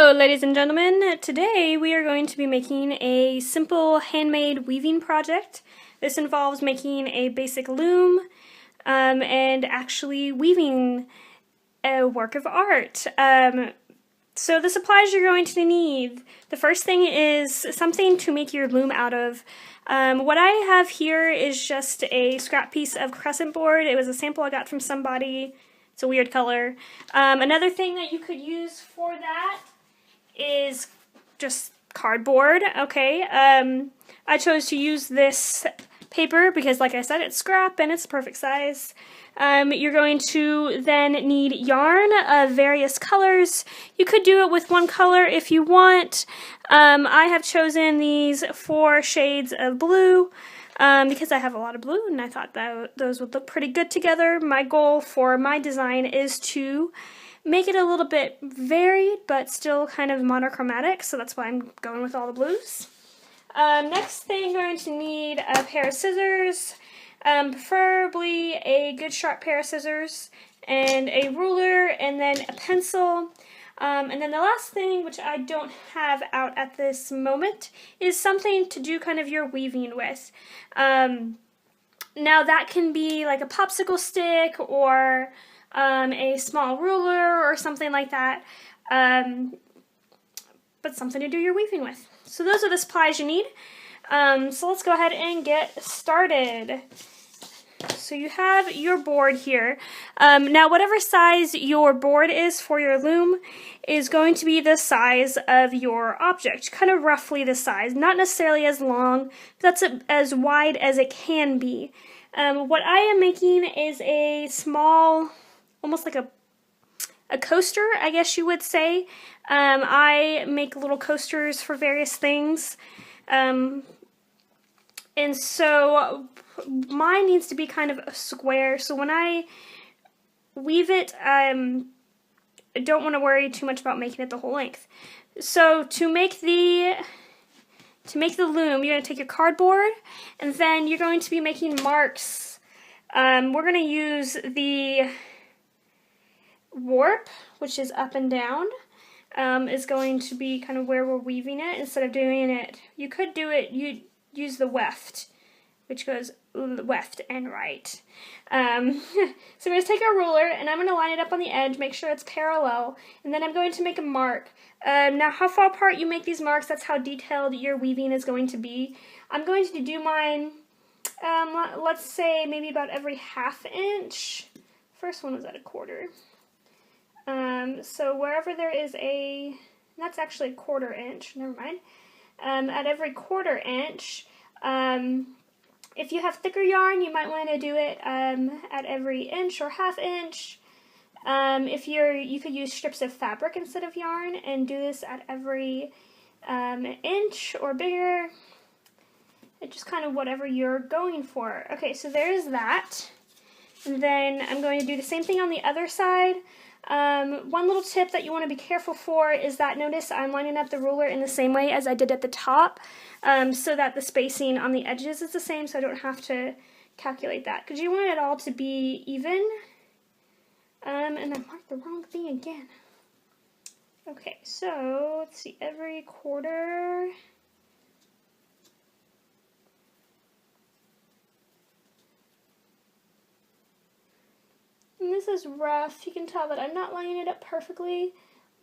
Hello ladies and gentlemen, today we are going to be making a simple handmade weaving project. This involves making a basic loom and actually weaving a work of art. So the supplies you're going to need, the first thing is something to make your loom out of. What I have here is just a scrap piece of crescent board. It was a sample I got from somebody. It's a weird color. Another thing that you could use for that is just cardboard, okay? I chose to use this paper because, like I said, it's scrap and it's the perfect size. You're going to then need yarn of various colors. You could do it with one color if you want. I have chosen these 4 shades of blue because I have a lot of blue and I thought that those would look pretty good together. My goal for my design is to make it a little bit varied but still kind of monochromatic, so that's why I'm going with all the blues. Next thing, you're going to need a pair of scissors, preferably a good sharp pair of scissors, and a ruler, and then a pencil. And then the last thing, which I don't have out at this moment, is something to do kind of your weaving with. Now that can be like a popsicle stick or a small ruler or something like that, but something to do your weaving with. So those are the supplies you need. So let's go ahead and get started. So you have your board here. Now whatever size your board is for your loom is going to be the size of your object, kind of roughly the size, not necessarily as long, but that's as wide as it can be. What I am making is a small, almost like a coaster, I guess you would say. I make little coasters for various things. And so mine needs to be kind of a square. So when I weave it, I don't want to worry too much about making it the whole length. So to make the loom, you're going to take your cardboard and then you're going to be making marks. We're going to use the warp, which is up and down, is going to be kind of where we're weaving it instead of doing it. You could do it, you'd use the weft, which goes left and right. So I'm going to take a ruler and I'm going to line it up on the edge, make sure it's parallel, and then I'm going to make a mark. Now how far apart you make these marks, that's how detailed your weaving is going to be. I'm going to do mine, let's say maybe about every 1/2 inch. First one was at 1/4. So wherever there is that's actually 1/4 inch, never mind. At every 1/4 inch, if you have thicker yarn, you might want to do it at every inch or 1/2 inch. If you could use strips of fabric instead of yarn and do this at every inch or bigger. It's just kind of whatever you're going for. Okay, so there's that. And then I'm going to do the same thing on the other side. One little tip that you want to be careful for is that notice I'm lining up the ruler in the same way as I did at the top, so that the spacing on the edges is the same, so I don't have to calculate that, because you want it all to be even. And I marked the wrong thing again. Okay, so let's see, every 1/4. And this is rough. You can tell that I'm not lining it up perfectly,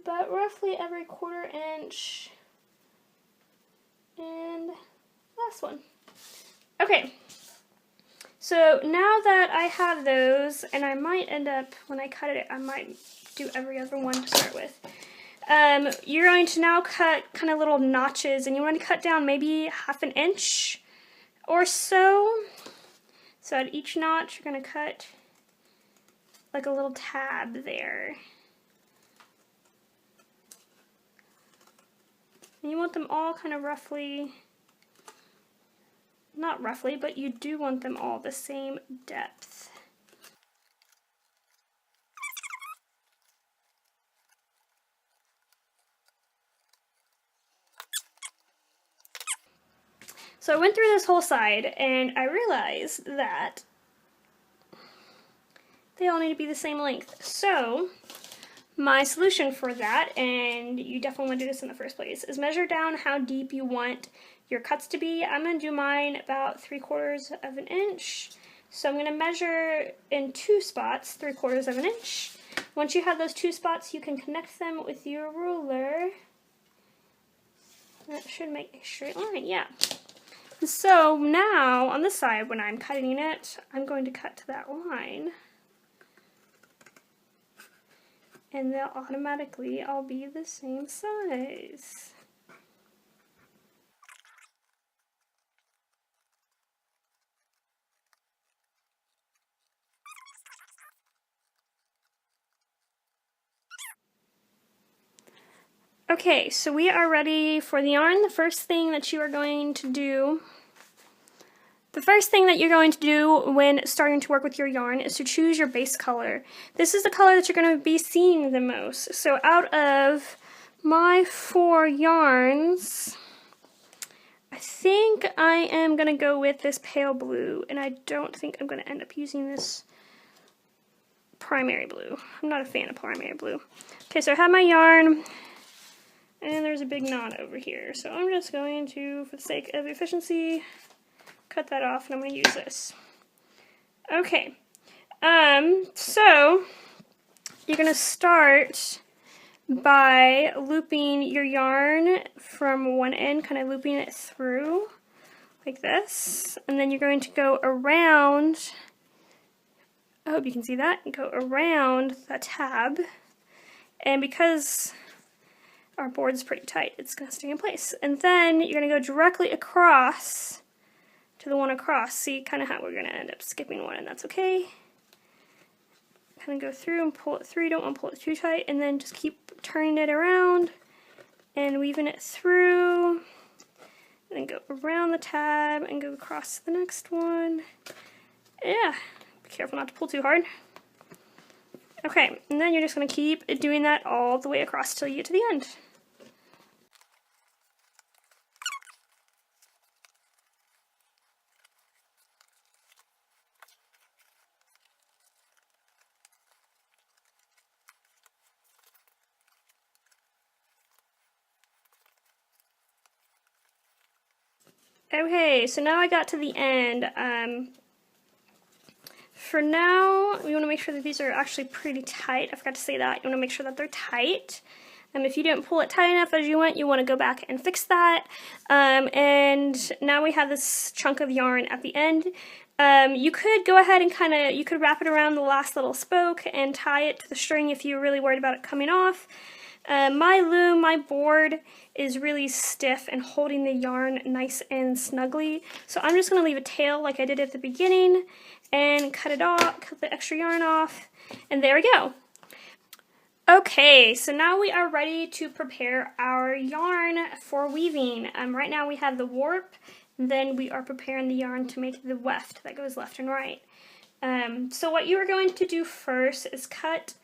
but roughly every 1/4 inch. And last one. Okay. So now that I have those, and I might end up, when I cut it, I might do every other one to start with. You're going to now cut kind of little notches, and you want to cut down maybe 1/2 inch or so. So at each notch, you're going to cut like a little tab there. And you want them all kind of roughly, not roughly, but you do want them all the same depth. So I went through this whole side and I realized that they all need to be the same length. So My solution for that, and you definitely want to do this in the first place, is measure down how deep you want your cuts to be. I'm going to do mine about 3/4 of an inch. So I'm going to measure in 2 spots, 3/4 of an inch. Once you have those 2 spots, you can connect them with your ruler. That should make a straight line, yeah. So now, on this side, when I'm cutting it, I'm going to cut to that line. And they'll automatically all be the same size. Okay, so we are ready for the yarn. The first thing that you're going to do when starting to work with your yarn is to choose your base color. This is the color that you're going to be seeing the most. So out of my 4 yarns, I think I am going to go with this pale blue, and I don't think I'm going to end up using this primary blue. I'm not a fan of primary blue. Okay, so I have my yarn, and there's a big knot over here. So I'm just going to, for the sake of efficiency, cut that off, and I'm going to use this. Okay, so you're going to start by looping your yarn from one end, kind of looping it through like this, and then you're going to go around, I hope you can see that, go around the tab, and because our board is pretty tight, it's going to stay in place. And then you're going to go directly across to the one across. See kind of how we're going to end up skipping one, and that's okay. Kind of go through and pull it through. You don't want to pull it too tight, and then just keep turning it around and weaving it through, and then go around the tab and go across to the next one. Yeah, be careful not to pull too hard. Okay, and then you're just going to keep doing that all the way across till you get to the end. Okay, so now I got to the end. For now, we want to make sure that these are actually pretty tight. I forgot to say that. You want to make sure that they're tight. If you didn't pull it tight enough as you want to go back and fix that. And now we have this chunk of yarn at the end. You could go ahead and you could wrap it around the last little spoke and tie it to the string if you're really worried about it coming off. My loom, my board, is really stiff and holding the yarn nice and snugly. So I'm just going to leave a tail like I did at the beginning and cut it off, cut the extra yarn off, and there we go. Okay, so now we are ready to prepare our yarn for weaving. Right now we have the warp, then we are preparing the yarn to make the weft that goes left and right. So what you are going to do first is cut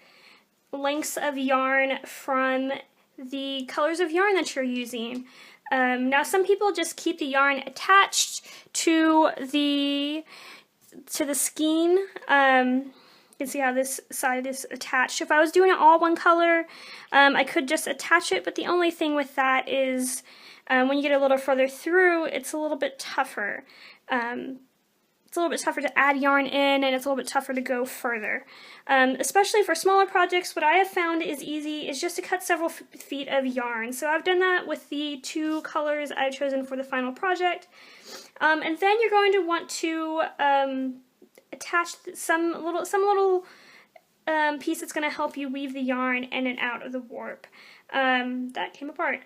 lengths of yarn from the colors of yarn that you're using. Now some people just keep the yarn attached to the skein. You can see how this side is attached. If I was doing it all one color, I could just attach it, but the only thing with that is when you get a little further through, it's a little bit tougher. It's a little bit tougher to add yarn in, and it's a little bit tougher to go further. Especially for smaller projects, what I have found is easy is just to cut several feet of yarn. So I've done that with the 2 colors I've chosen for the final project. And then you're going to want to attach some little piece that's going to help you weave the yarn in and out of the warp. That came apart.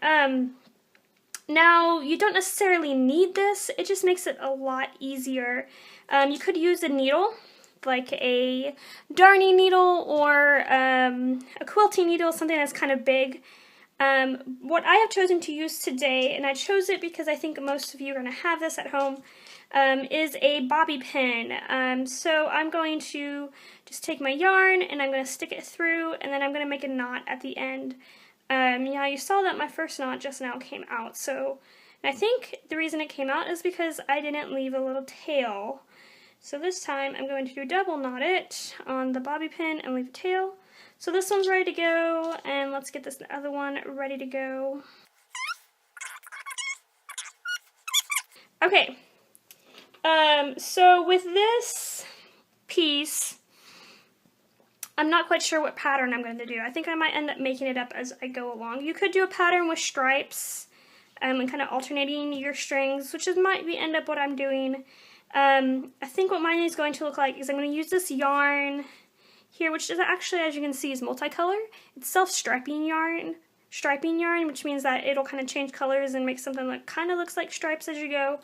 Now, you don't necessarily need this, it just makes it a lot easier. You could use a needle, like a darning needle or a quilting needle, something that's kind of big. What I have chosen to use today, and I chose it because I think most of you are going to have this at home, is a bobby pin. So I'm going to just take my yarn and I'm going to stick it through, and then I'm going to make a knot at the end. Yeah, you saw that my first knot just now came out, so I think the reason it came out is because I didn't leave a little tail. So this time I'm going to double knot it on the bobby pin and leave a tail. So this one's ready to go, and let's get this other one ready to go. Okay, so with this piece, I'm not quite sure what pattern I'm going to do. I think I might end up making it up as I go along. You could do a pattern with stripes and kind of alternating your strings, which might end up what I'm doing. I think what mine is going to look like is I'm going to use this yarn here, which is actually, as you can see, is multicolor. It's striping yarn, which means that it'll kind of change colors and make something that kind of looks like stripes as you go.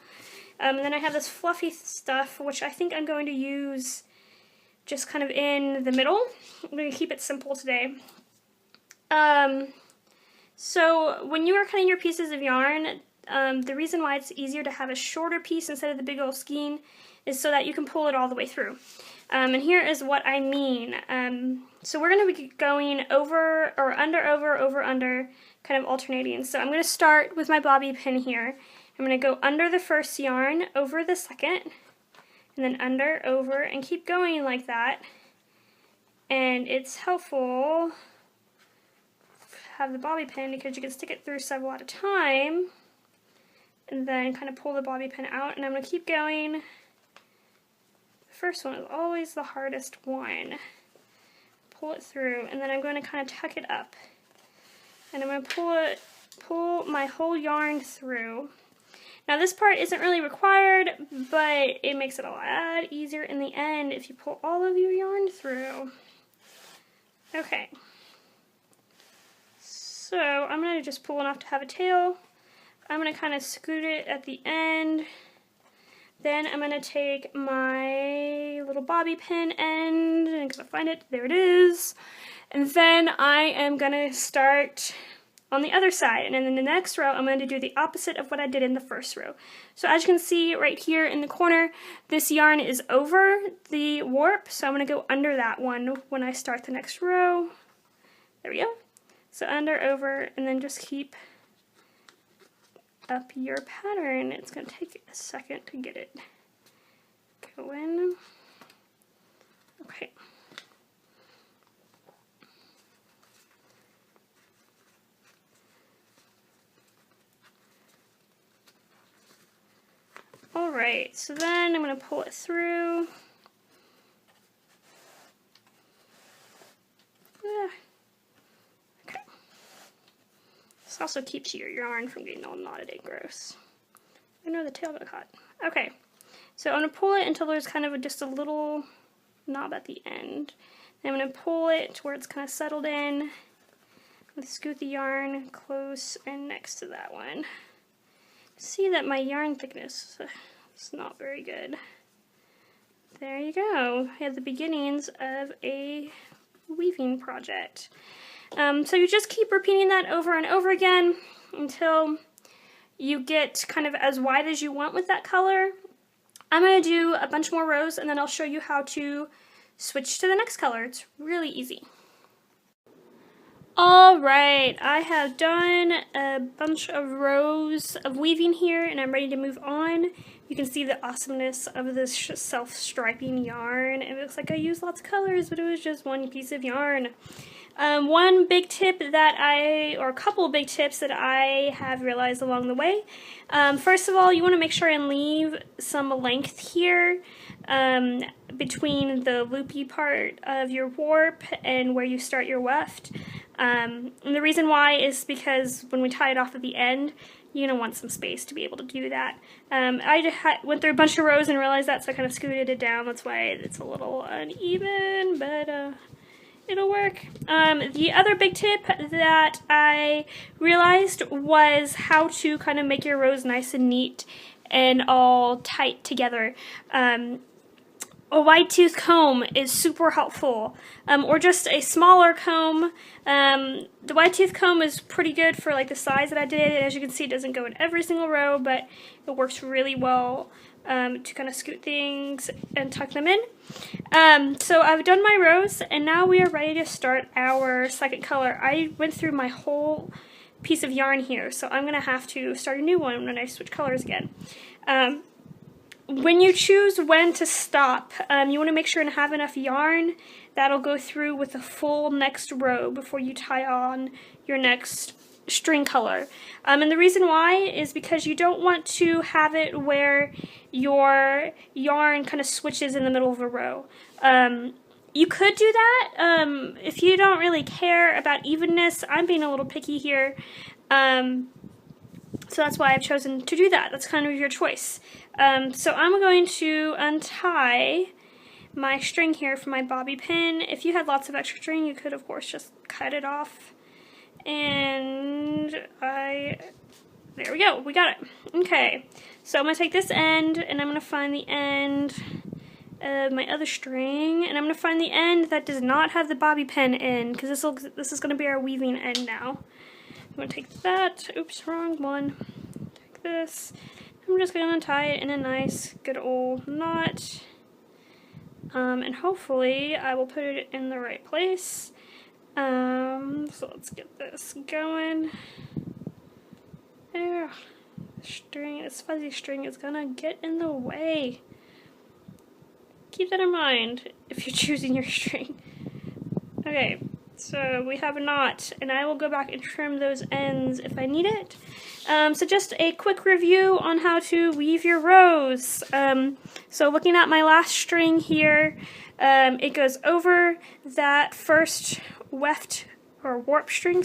And then I have this fluffy stuff, which I think I'm going to use just kind of in the middle. I'm going to keep it simple today. So when you are cutting your pieces of yarn, the reason why it's easier to have a shorter piece instead of the big old skein is so that you can pull it all the way through. And here is what I mean. So we're going to be going over, or under, over, under, kind of alternating. So I'm going to start with my bobby pin here. I'm going to go under the first yarn, over the second, and then under, over, and keep going like that. And it's helpful to have the bobby pin because you can stick it through several at a time, and then kind of pull the bobby pin out, and I'm going to keep going. The first one is always the hardest one. Pull it through, and then I'm going to kind of tuck it up. And I'm going to pull my whole yarn through. Now this part isn't really required, but it makes it a lot easier in the end if you pull all of your yarn through. Okay. So I'm going to just pull enough to have a tail. I'm going to kind of scoot it at the end. Then I'm going to take my little bobby pin end, and I'm going to find it, there it is. And then I am going to start on the other side, and then in the next row I'm going to do the opposite of what I did in the first row. So as you can see right here in the corner, this yarn is over the warp, so I'm going to go under that one when I start the next row. There we go. So under, over, and then just keep up your pattern. It's going to take a second to get it going. Okay. Alright, so then I'm going to pull it through. Okay. This also keeps your yarn from getting all knotted and gross. I know the tail got caught. Okay, so I'm going to pull it until there's kind of just a little knob at the end. Then I'm going to pull it to where it's kind of settled in. I'm going to scoot the yarn close and next to that one. See that my yarn thickness is not very good. There you go. I have the beginnings of a weaving project. So you just keep repeating that over and over again until you get kind of as wide as you want with that color. I'm going to do a bunch more rows and then I'll show you how to switch to the next color. It's really easy. Alright, I have done a bunch of rows of weaving here and I'm ready to move on. You can see the awesomeness of this self-striping yarn. It looks like I used lots of colors, but it was just one piece of yarn. One big tip that or a couple of big tips that I have realized along the way. First of all, you want to make sure and leave some length here between the loopy part of your warp and where you start your weft. And the reason why is because when we tie it off at the end, you're going to want some space to be able to do that. I just went through a bunch of rows and realized that, so I kind of scooted it down. That's why it's a little uneven, but it'll work. The other big tip that I realized was how to kind of make your rows nice and neat and all tight together. A wide tooth comb is super helpful, or just a smaller comb. The wide tooth comb is pretty good for like the size that I did. As you can see, it doesn't go in every single row, but it works really well to kind of scoot things and tuck them in. So I've done my rows, and now we are ready to start our second color. I went through my whole piece of yarn here, so I'm going to have to start a new one when I switch colors again. when you choose when to stop, you want to make sure and have enough yarn that'll go through with the full next row before you tie on your next string color. And the reason why is because you don't want to have it where your yarn kind of switches in the middle of a row. You could do that if you don't really care about evenness. I'm being a little picky here. So that's why I've chosen to do that. That's kind of your choice. So I'm going to untie my string here from my bobby pin. If you had lots of extra string, you could of course just cut it off. And there we go, we got it. Okay, so I'm going to take this end and I'm going to find the end of my other string, and I'm going to find the end that does not have the bobby pin in, because this is going to be our weaving end now. I'm going to take that, oops, wrong one, take this, I'm just going to tie it in a nice good old knot, and hopefully I will put it in the right place. So let's get this going. There, this fuzzy string is going to get in the way. Keep that in mind if you're choosing your string. Okay, so we have a knot, and I will go back and trim those ends if I need it. So just a quick review on how to weave your rows. So looking at my last string here, it goes over that first weft or warp string,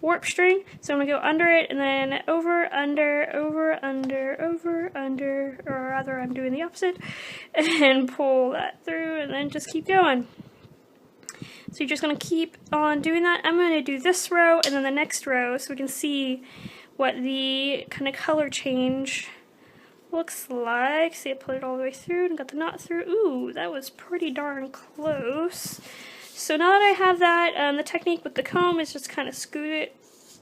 warp string. So I'm going to go under it and then over, under, over, under, over, under, or rather I'm doing the opposite, and pull that through and then just keep going. So you're just going to keep on doing that. I'm going to do this row and then the next row so we can see what the kind of color change looks like. See, I put it all the way through and got the knot through. Ooh, that was pretty darn close. So now that I have that, the technique with the comb is just kind of scoot it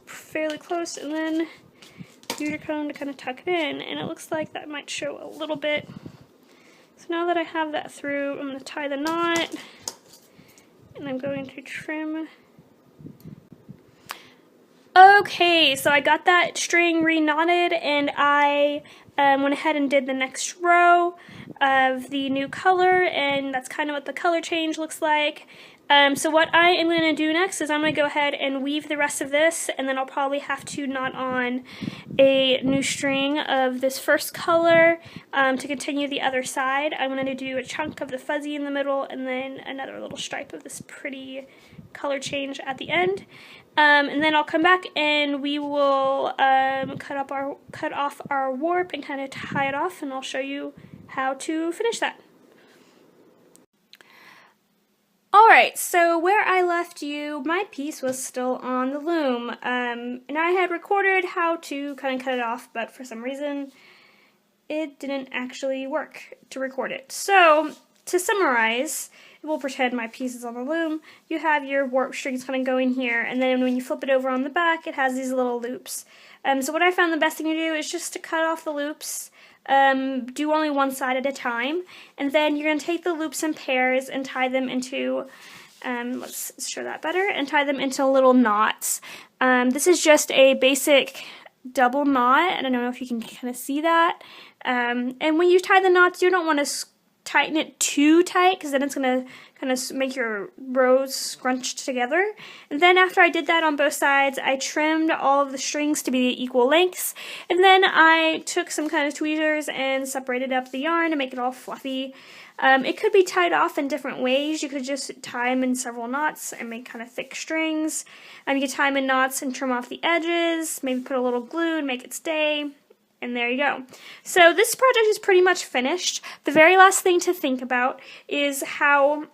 fairly close and then use your comb to kind of tuck it in. And it looks like that might show a little bit. So now that I have that through, I'm going to tie the knot and I'm going to trim. Okay, so I got that string re-knotted and I went ahead and did the next row of the new color, and that's kind of what the color change looks like. So what I am going to do next is I'm going to go ahead and weave the rest of this, and then I'll probably have to knot on a new string of this first color to continue the other side. I'm going to do a chunk of the fuzzy in the middle and then another little stripe of this pretty color change at the end. And then I'll come back and we will cut off our warp and kind of tie it off, and I'll show you how to finish that. Alright, so where I left you, my piece was still on the loom, and I had recorded how to kind of cut it off, but for some reason it didn't actually work to record it. So, to summarize, we'll pretend my piece is on the loom. You have your warp strings kind of going here, and then when you flip it over on the back, it has these little loops. So what I found the best thing to do is just to cut off the loops. Do only one side at a time, and then you're going to take the loops in pairs and tie them into, let's show that better, and tie them into little knots. This is just a basic double knot. I don't know if you can kind of see that. And when you tie the knots, you don't want to tighten it too tight, because then it's going to kind of make your rows scrunched together. And then after I did that on both sides, I trimmed all of the strings to be equal lengths, and then I took some kind of tweezers and separated up the yarn to make it all fluffy. It could be tied off in different ways. You could just tie them in several knots and make kind of thick strings. You could tie them in knots and trim off the edges, maybe put a little glue and make it stay. And there you go. So this project is pretty much finished. The very last thing to think about is how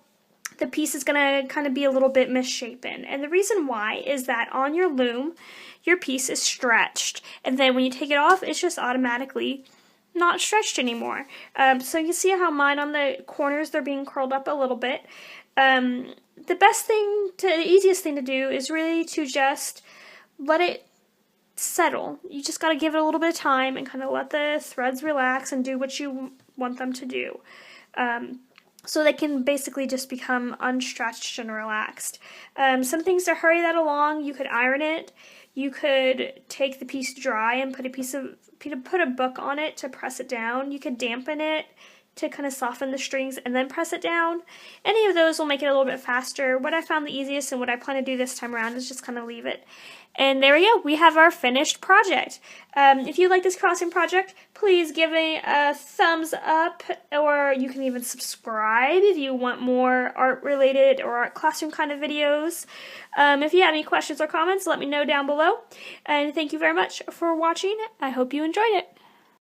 the piece is going to kind of be a little bit misshapen. And the reason why is that on your loom, your piece is stretched. And then when you take it off, it's just automatically not stretched anymore. So you can see how mine on the corners, they're being curled up a little bit. The easiest thing to do is really to just let it settle. You just got to give it a little bit of time and kind of let the threads relax and do what you want them to do. So they can basically just become unstretched and relaxed. Some things to hurry that along, you could iron it. You could take the piece dry and put a book on it to press it down. You could dampen it to kind of soften the strings and then press it down. Any of those will make it a little bit faster. What I found the easiest and what I plan to do this time around is just kind of leave it. And there we go, we have our finished project. If you like this crossing project, please give it a thumbs up, or you can even subscribe if you want more art related or art classroom kind of videos. If you have any questions or comments, let me know down below. And thank you very much for watching. I hope you enjoyed it.